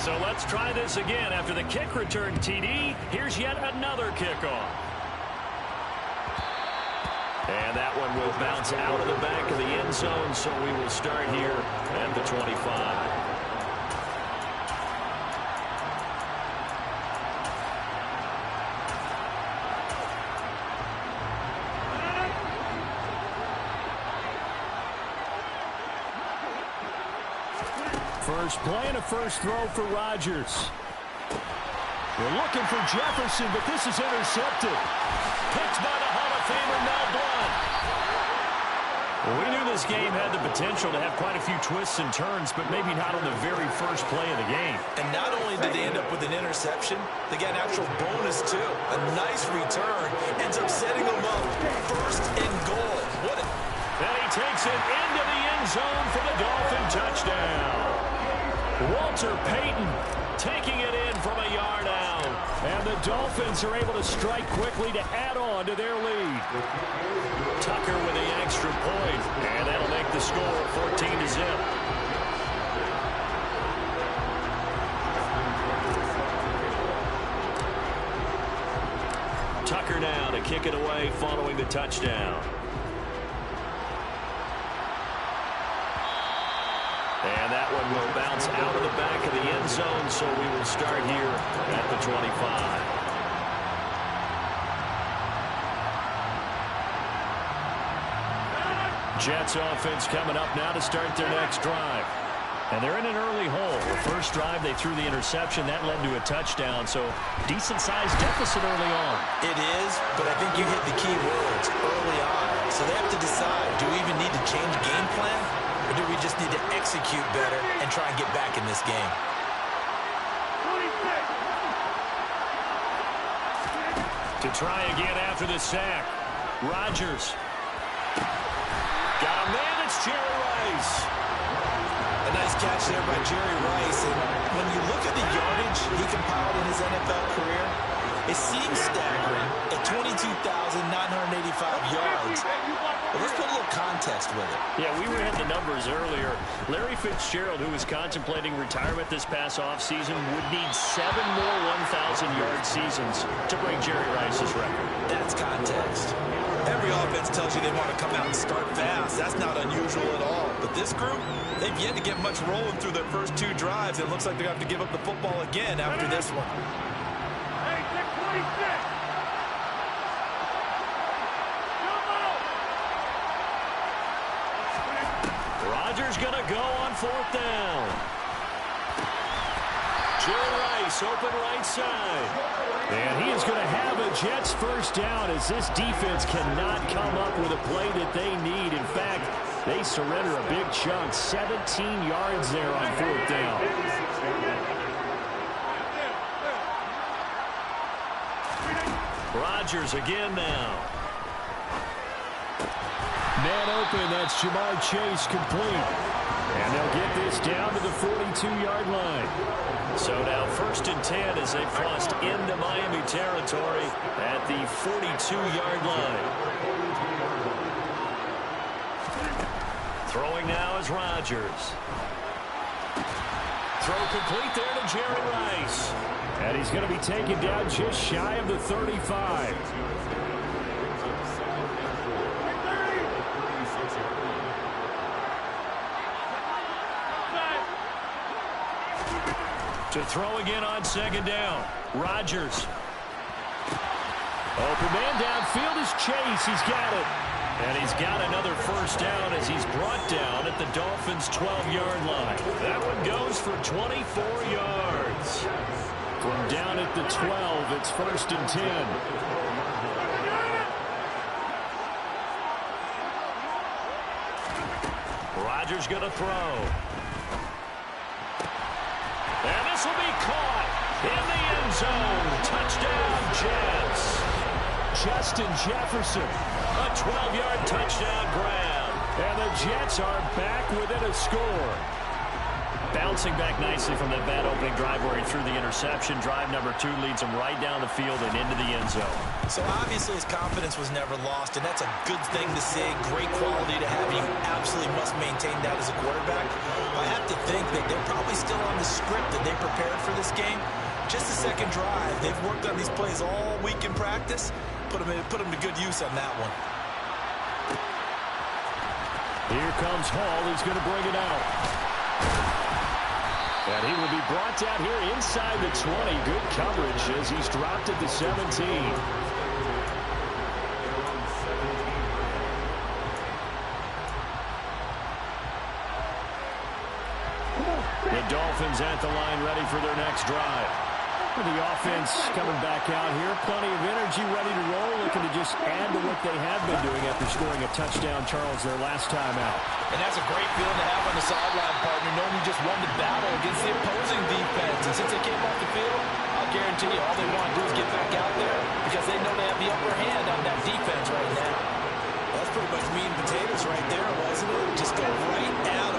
So let's try this again. After the kick return TD, here's yet another kickoff. And that one will bounce out of the back of the end zone, so we will start here at the 25. First play and a first throw for Rodgers. We're looking for Jefferson, but this is intercepted. Picked by the Hall of Famer Mel Blount. Well, we knew this game had the potential to have quite a few twists and turns, but maybe not on the very first play of the game. And not only did they end up with an interception, they got an actual bonus, too. A nice return ends up setting them up first and goal. What a... And he takes it into the end zone for the Dolphin touchdown. Walter Payton taking it in from a yard out. And the Dolphins are able to strike quickly to add on to their lead. Tucker with the extra point, and that'll make the score 14-0. Tucker now to kick it away following the touchdown. And that one will bounce out of the back of the end zone, so we will start here at the 25. Jets offense coming up now to start their next drive. And they're in an early hole. The first drive, they threw the interception. That led to a touchdown, so decent-sized deficit early on. It is, but I think you hit the key words early on. So they have to decide, do we even need to change game plan? Or do we just need to execute better and try and get back in this game? To try again after the sack. Rodgers. Got a man, it's Jerry Rice. A nice catch there by Jerry Rice. And when you look at the yardage he compiled in his NFL career, it seems staggering at 22,985 yards. But let's put a little context with it. Yeah, we read the numbers earlier. Larry Fitzgerald, who was contemplating retirement this past offseason, would need 7 more 1,000-yard seasons to break Jerry Rice's record. That's context. Every offense tells you they want to come out and start fast. That's not unusual at all. But this group, they've yet to get much rolling through their first 2 drives. It looks like they're going to have to give up the football again after this one. Rodgers going to go on 4th down. Jerry Rice open right side. And he is going to have a Jets first down as this defense cannot come up with a play that they need. In fact, they surrender a big chunk, 17 yards there on 4th down. Rodgers again now. Man open, that's Jamar Chase complete. And they'll get this down to the 42-yard line. So now 1st and 10 as they've crossed into Miami territory at the 42-yard line. Throwing now is Rodgers. Throw complete there to Jerry Rice. And he's going to be taken down just shy of the 35. To throw again on 2nd down. Rodgers. Open man downfield is Chase. He's got it. And he's got another first down as he's brought down at the Dolphins' 12-yard line. That one goes for 24 yards. From down at the 12, it's 1st and 10. Rodgers going to throw. And this will be caught in the end zone. Touchdown, Jets. Justin Jefferson. A 12-yard touchdown grab. And the Jets are back within a score. Bouncing back nicely from that bad opening drive where he threw the interception. Drive number 2 leads him right down the field and into the end zone. So obviously his confidence was never lost, and that's a good thing to see. Great quality to have. You absolutely must maintain that as a quarterback. I have to think that they're probably still on the script that they prepared for this game. Just a second drive. They've worked on these plays all week in practice. Put them to good use on that one. Here comes Hall. He's going to bring it out. And he will be brought down here inside the 20. Good coverage as he's dropped it to 17. The Dolphins at the line ready for their next drive. The offense coming back out here. Plenty of energy, ready to roll, looking to just add to what they have been doing after scoring a touchdown, Charles, their last time out. And that's a great feeling to have on the sideline, partner, knowing you just won the battle against the opposing defense. And since they came off the field, I'll guarantee you all they want to do is get back out there because they know they have the upper hand on that defense right now. That's pretty much meat and potatoes right there, wasn't it? Just go right at them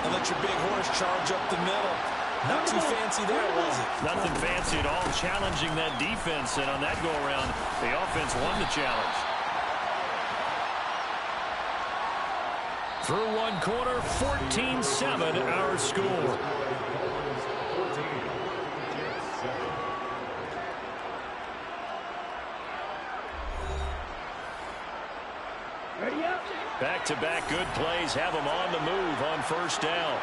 and let your big horse charge up the middle. Not too fancy there, was it? Nothing fancy at all, challenging that defense, and on that go-around, the offense won the challenge. Through one quarter, 14-7 our score. Back-to-back good plays have them on the move on first down.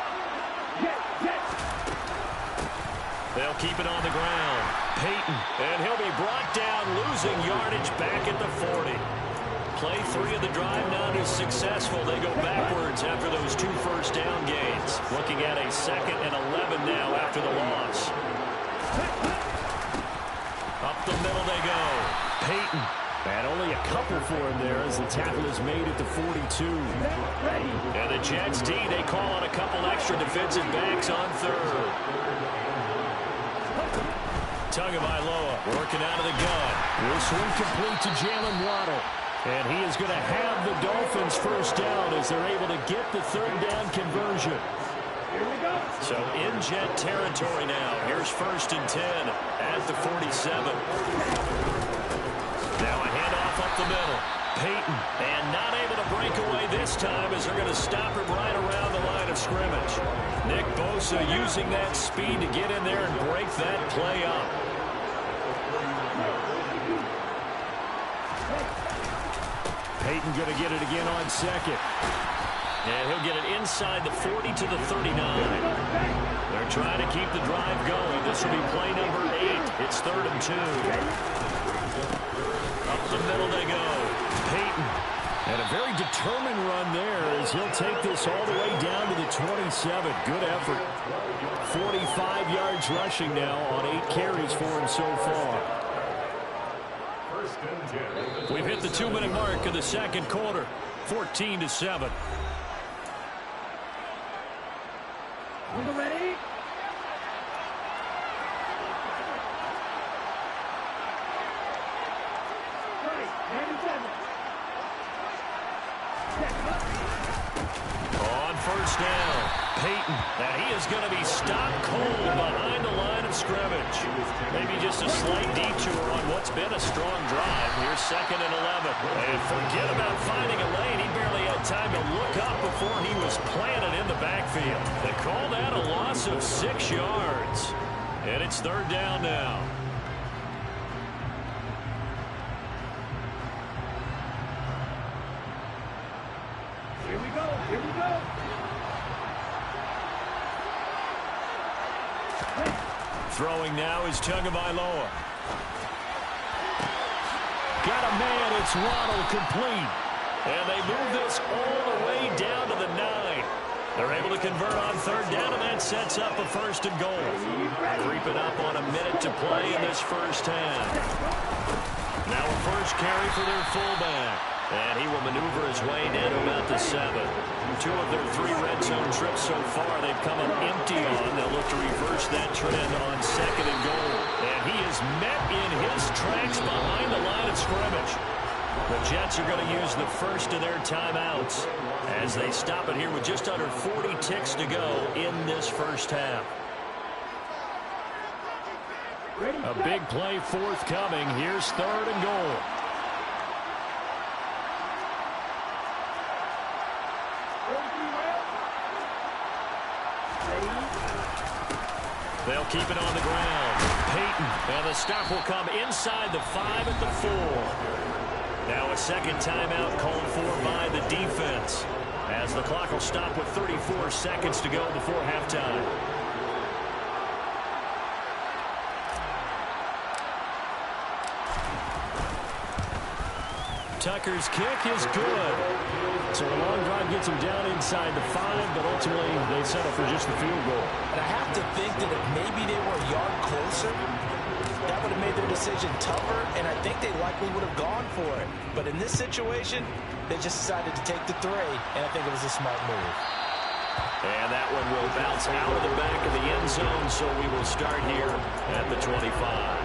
They'll keep it on the ground. Peyton, and he'll be brought down, losing yardage back at the 40. Play 3 of the drive not as successful. They go backwards after those 2 first down gains. Looking at a 2nd and 11 now after the loss. Up the middle they go. Peyton. And only a couple for him there as the tackle is made at the 42. And the Jets D, they call on a couple extra defensive backs on third. Tagovailoa working out of the gun. This one complete to Jalen Waddle. And he is going to have the Dolphins first down as they're able to get the third down conversion. So in Jet territory now. Here's 1st and 10 at the 47. Now a handoff up the middle. Peyton, and not able to break away this time as they're going to stop him right around the line of scrimmage. Nick Bosa using that speed to get in there and break that play up. Peyton going to get it again on 2nd. And he'll get it inside the 40 to the 39. They're trying to keep the drive going. This will be play number 8. It's 3rd and 2. Up the middle they go. Peyton. And a very determined run there as he'll take this all the way down to the 27. Good effort. 45 yards rushing now on 8 carries for him so far. We've hit the 2-minute mark of the 2nd quarter. 14-7. Ready? On first down, Peyton. Now he is going to be stopped cold behind the line of scrimmage. Maybe just a slight detour on what's been a strong drive. Here's 2nd and 11. And forget about finding a lane. He barely had time to look up before he was planted in the backfield. They call that a loss of 6 yards. And it's 3rd down now. Here we go. Here we go. Throwing now is Tagovailoa. Got a man. It's Waddle complete. And they move this all the way down to the 9. They're able to convert on 3rd down, and that sets up a 1st and goal. Creeping up on a minute to play in this first half. Now a first carry for their fullback. And he will maneuver his way down to about the 7. 2 of their 3 red zone trips so far they've come up empty on. They'll look to reverse that trend on 2nd and goal. And he is met in his tracks behind the line of scrimmage. The Jets are going to use the first of their timeouts as they stop it here with just under 40 ticks to go in this first half. A big play forthcoming. Here's 3rd and goal. They'll keep it on the ground. Peyton, and the stop will come inside the 5 at the 4. Now a second timeout called for by the defense, as the clock will stop with 34 seconds to go before halftime. Tucker's kick is good. So a long drive gets him down inside the 5, but ultimately they settle for just the field goal. And I have to think that if maybe they were a yard closer, that would have made their decision tougher, and I think they likely would have gone for it. But in this situation, they just decided to take the 3, and I think it was a smart move. And that one will bounce out of the back of the end zone, so we will start here at the 25.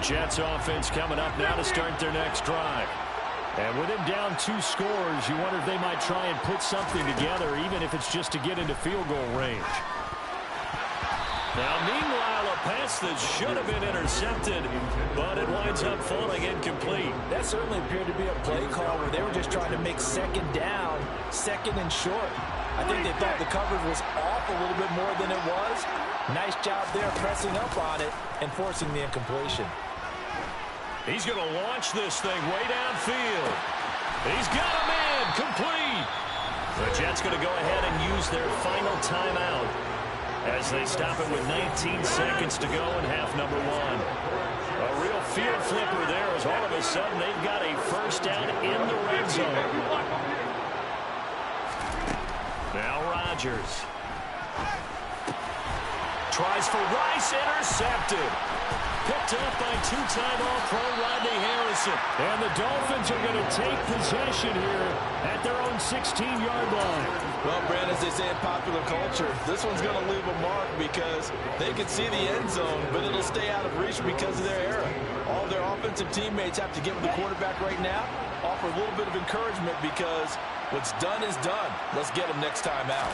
Jets offense coming up now to start their next drive. And with him down 2 scores, you wonder if they might try and put something together, even if it's just to get into field goal range. Now, meanwhile, a pass that should have been intercepted, but it winds up falling incomplete. That certainly appeared to be a play call where they were just trying to make second down, second and short. I think they thought the coverage was off a little bit more than it was. Nice job there pressing up on it and forcing the incompletion. He's going to launch this thing way downfield. He's got him in, complete. The Jets going to go ahead and use their final timeout as they stop it with 19 seconds to go in half number 1. A real field flipper there as all of a sudden they've got a first down in the red zone. Now Rodgers. Tries for Rice, intercepted. Picked up by 2-time All-Pro Rodney Harrison. And the Dolphins are going to take possession here at their own 16-yard line. Well, Brand, as they say in popular culture, this one's going to leave a mark because they can see the end zone, but it'll stay out of reach because of their error. All their offensive teammates have to get with the quarterback right now, offer a little bit of encouragement because what's done is done. Let's get him next time out.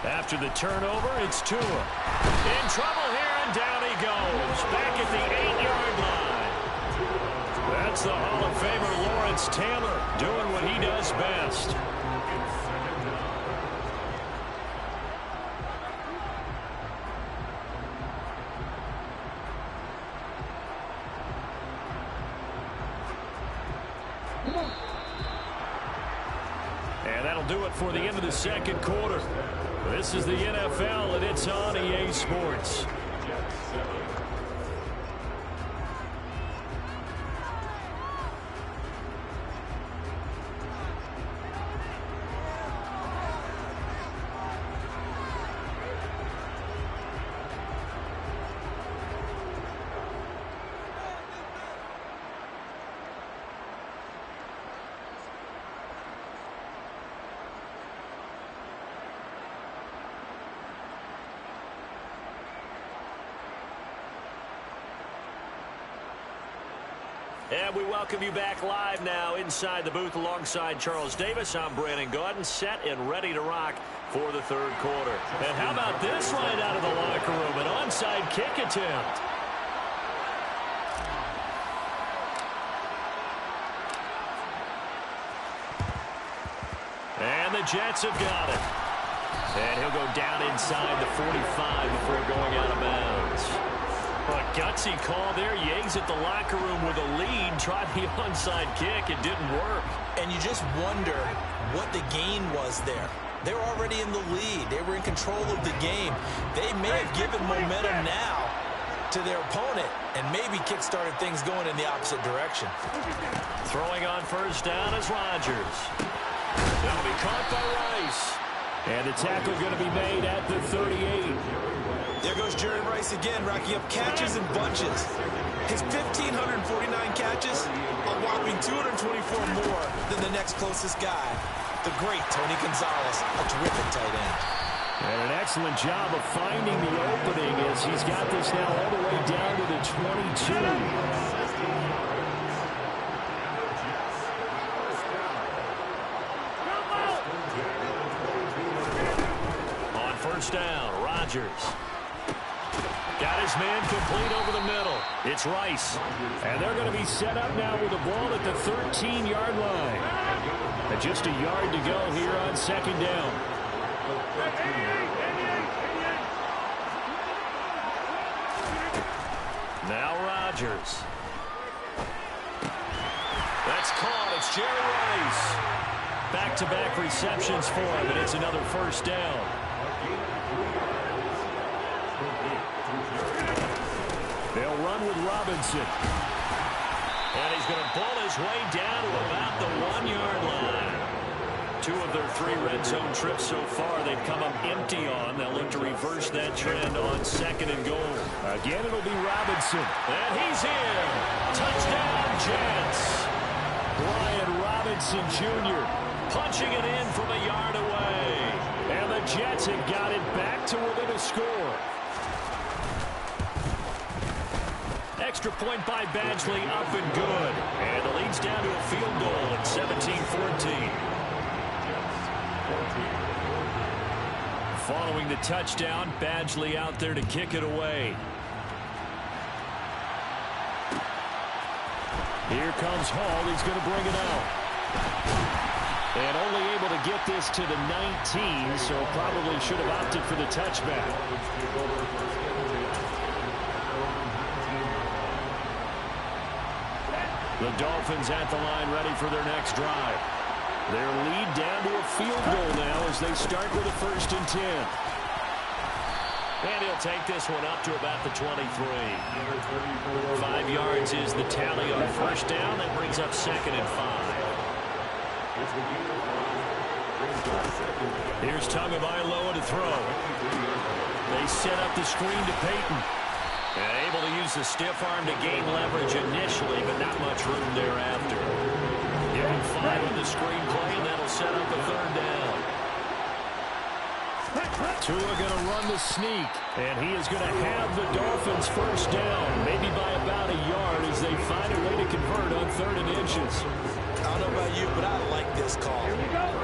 After the turnover, it's Tua. In trouble here, and down he goes. Back at the 8-yard line. That's the Hall of Famer Lawrence Taylor doing what he does best. And that'll do it for the end of the second quarter. This is the NFL, and it's on EA Sports. And we welcome you back live now inside the booth alongside Charles Davis. I'm Brandon Gaudin, set and ready to rock for the third quarter. And how about this right out of the locker room? An onside kick attempt. And the Jets have got it. And he'll go down inside the 45 before going out of bounds. A gutsy call there. Yates at the locker room with a lead. Tried the onside kick. It didn't work. And you just wonder what the gain was there. They were already in the lead. They were in control of the game. They may have given momentum now to their opponent and maybe kick-started things going in the opposite direction. Throwing on first down is Rodgers. That'll be caught by Rice. And the tackle going to be made at the 38. There goes Jerry Rice again, racking up catches in bunches. His 1,549 catches, a whopping 224 more than the next closest guy, the great Tony Gonzalez, a terrific tight end. And an excellent job of finding the opening as he's got this now all the way down to the 22. First down, Rodgers. Got his man complete over the middle. It's Rice. And they're going to be set up now with the ball at the 13-yard line. And just a yard to go here on second down. Now Rodgers. That's caught. It's Jerry Rice. Back-to-back receptions for him, and it's another first down. They'll run with Robinson. And he's going to pull his way down to about the 1-yard line. 2 of their 3 red zone trips so far they've come up empty on. They'll look to reverse that trend on second and goal. Again, it'll be Robinson. And he's in. Touchdown, Jets. Brian Robinson Jr. punching it in from a yard away. And the Jets have got it back to within a score. Extra point by Badgley, up and good. And the lead's down to a field goal at 17-14. Following the touchdown, Badgley out there to kick it away. Here comes Hall. He's going to bring it out. And only able to get this to the 19, so probably should have opted for the touchback. The Dolphins at the line ready for their next drive. Their lead down to a field goal now as they start with a 1st and 10. And he'll take this one up to about the 23. 5 yards is the tally on first down. That brings up 2nd and 5. Here's Tagovailoa to throw. They set up the screen to Peyton. And able to use the stiff arm to gain leverage initially, but not much room thereafter. Give him 5 on the screen play, and that'll set up a 3rd down. Tua going to run the sneak, and he is going to have the Dolphins first down, maybe by about a yard as they find a way to convert on 3rd and inches. I don't know about you, but I like this call.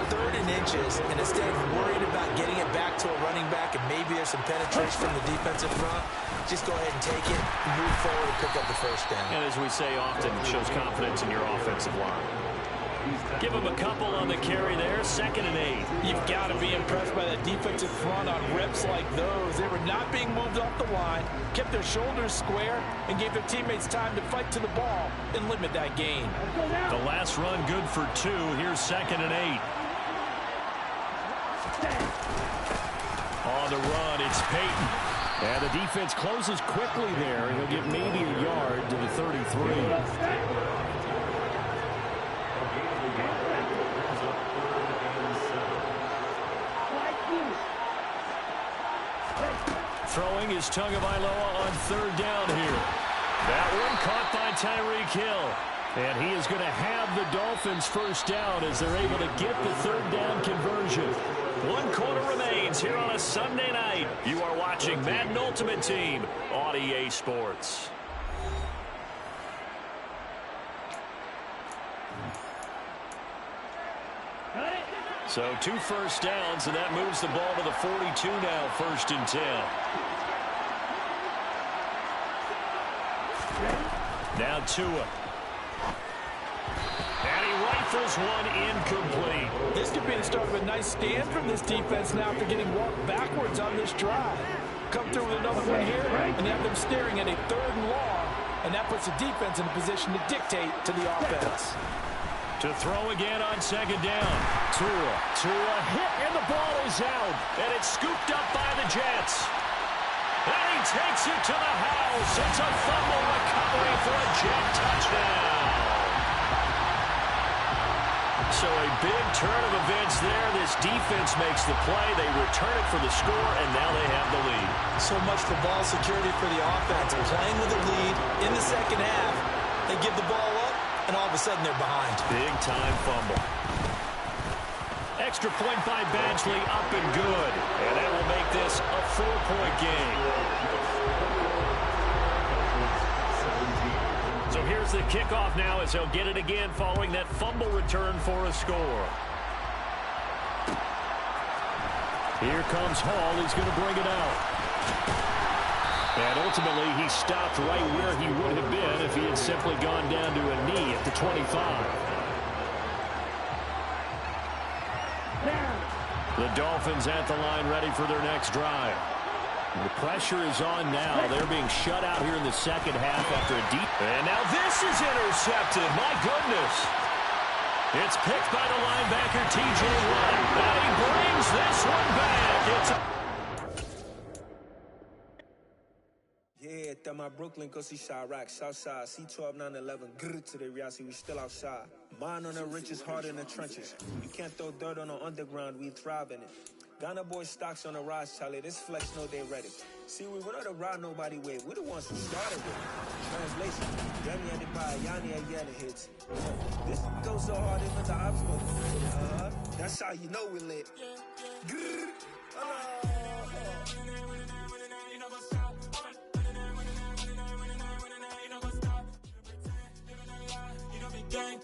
3rd and inches, and instead of worrying about getting it back to a running back and maybe there's some penetration from the defensive front, just go ahead and take it, move forward, and pick up the first down. And as we say often, it shows confidence in your offensive line. Give him a couple on the carry there, 2nd and 8. You've got to be impressed by that defensive front on reps like those. They were not being moved off the line, kept their shoulders square, and gave their teammates time to fight to the ball and limit that gain. The last run good for 2. Here's 2nd and 8. On the run, it's Peyton. And the defense closes quickly there, and he'll get maybe a yard to the 33. Throwing is Tagovailoa on 3rd down here. That one caught by Tyreek Hill. And he is going to have the Dolphins first down as they're able to get the 3rd down conversion. 1 quarter remains here on a Sunday night. You are watching Madden Ultimate Team on EA Sports. So 2 first downs, and that moves the ball to the 42 now, 1st and 10. Now Tua. And he rifles one incomplete. This could be the start of a nice stand from this defense now after getting walked backwards on this drive. Come through with another one here, and have them staring at a 3rd and long, and that puts the defense in a position to dictate to the offense. To throw again on 2nd down. Tua hit, and the ball is out. And it's scooped up by the Jets. And he takes it to the house. It's a fumble recovery for a Jet touchdown. So a big turn of events there. This defense makes the play. They return it for the score, and now they have the lead. So much for ball security for the offense. Playing with the lead in the 2nd half. They give the ball up, and all of a sudden they're behind. Big-time fumble. Extra point by Badgley, up and good. And that will make this a 4-point game. So here's the kickoff now as he'll get it again following that fumble return for a score. Here comes Hall. He's going to bring it out. And ultimately, he stopped right where he would have been if he had simply gone down to a knee at the 25. The Dolphins at the line ready for their next drive. The pressure is on now. They're being shut out here in the second half after a deep. And now this is intercepted. My goodness. It's picked by the linebacker, T.J. Watt. And he brings this one back. It's yeah, that my Brooklyn, go see Chirac, Southside, C12, 911, grrr to the reality, we still outside. Mine on the richest, heart in the trenches. You can't throw dirt on the underground, we thrive in it. Ghana boy stocks on the rise, Charlie, this flex know they ready. See, we were not the ride nobody with, we're the ones who started it. Translation, Yami had it by Yanni and Yanni hits. This goes so hard, even the ops go. That's how you know we lit. Grrr. Gang.